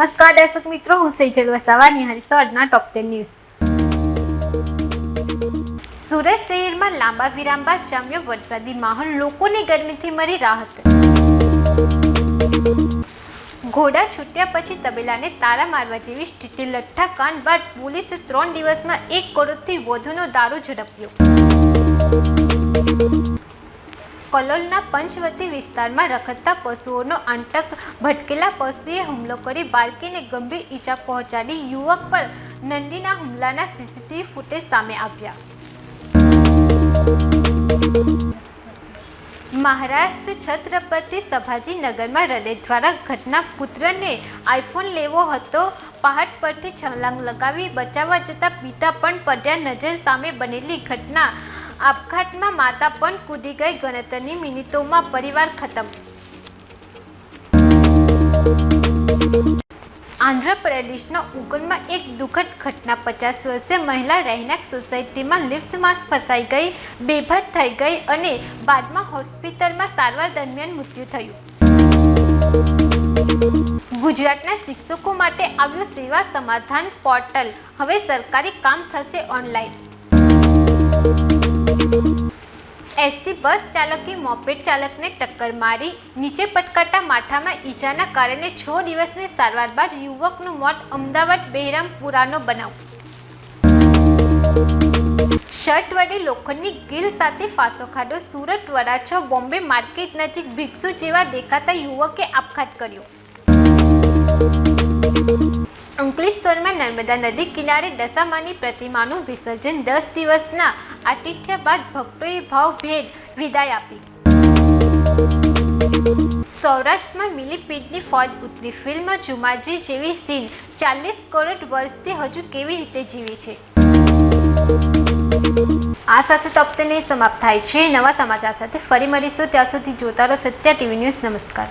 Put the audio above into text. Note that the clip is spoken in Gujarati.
નમસ્કાર દર્શક મિત્રો, હું સેજલ વસાવા નિહાળીશું આજના ટોપ 10 ન્યૂઝ। સુરત શહેરમાં લાંબા વિરામ બાદ જામ્યો વરસાદી માહોલ, લોકોને ગરમીથી મળી રાહત। ઘોડા છૂટ્યા પછી તબેલાને તારા મારવા જેવી સ્થિતિ, લઠ્ઠાકાંડ બાદ પોલીસે 3 દિવસમાં 1 કરોડથી વધુનો દારૂ ઝડપ્યો। કલોલના પંચવટી વિસ્તારમાં રખડતા પશુઓનો આતંક, ભટકેલા પશુએ હુમલો કરી બાળકીને ગંભીર ઈજા પહોંચાડી, યુવક પર નંદીના હુમલાના સીસીટીવી ફૂટેજ સામે આવ્યા। મહારાષ્ટ્ર છત્રપતિ સંભાજીનગરમાં હૃદય દ્વારા ઘટના, પુત્રને આઈફોન લેવો હતો, પહાડ પરથી છલાંગ લગાવી બચાવવા જતા પિતા પણ પડ્યા નજર સામે બનેલી ઘટના, આપઘાતમાં માતા પણ કૂદી ગઈ, ગણતરીની મિનિટોમાં પરિવાર ખતમ। આંધ્રપ્રદેશના ઉગનમાં એક દુઃખદ ઘટના, 50 વર્ષીય મહિલા રહેણાંક સોસાયટીમાં લિફ્ટમાં ફસાઈ ગઈ, બેભાન થઈ ગઈ અને બાદમાં હોસ્પિટલમાં સારવાર દરમિયાન મૃત્યુ થયું। ગુજરાતના શિક્ષકો માટે આવ્યું સેવા સમાધાન પોર્ટલ, હવે સરકારી કામ થશે ઓનલાઈન। એસટી બસ ચાલકે મોપેડ ચાલકને ટક્કર મારી, નીચે પટકાતા માથામાં ઈજાના કારણે 6 દિવસની સારવાર બાદ યુવકનું મોત, અમદાવાદ બહેરામપુરાનો બનાવ। શર્ટ વડે લોખંડની ગિલ સાથે ફાંસો ખાધો, સુરત વરાછા બોમ્બે માર્કેટ નજીક ભિક્ષુ જેવા દેખાતા યુવકે આપઘાત કર્યો। અંકલેશ્વરમાં નર્મદા નદી કિનારે દશામાની પ્રતિમાનું વિસર્જન, 10 દિવસના આતિથ્ય બાદ ભક્તોએ ભાવભેર વિદાય આપી। સૌરાષ્ટ્રમાં મિલીપીડની ફોજ ઉતરી, ફિલ્મ જુમાજી જેવી સીન, 40 કરોડ વર્ષથી હજુ કેવી રીતે જીવી છે। આ સાથે ટોપ 10 સમાપ્ત થાય છે। નવા સમાચાર સાથે ફરી મળીશું, ત્યાં સુધી જોતા રહો સત્ય ટીવી ન્યૂઝ। નમસ્કાર।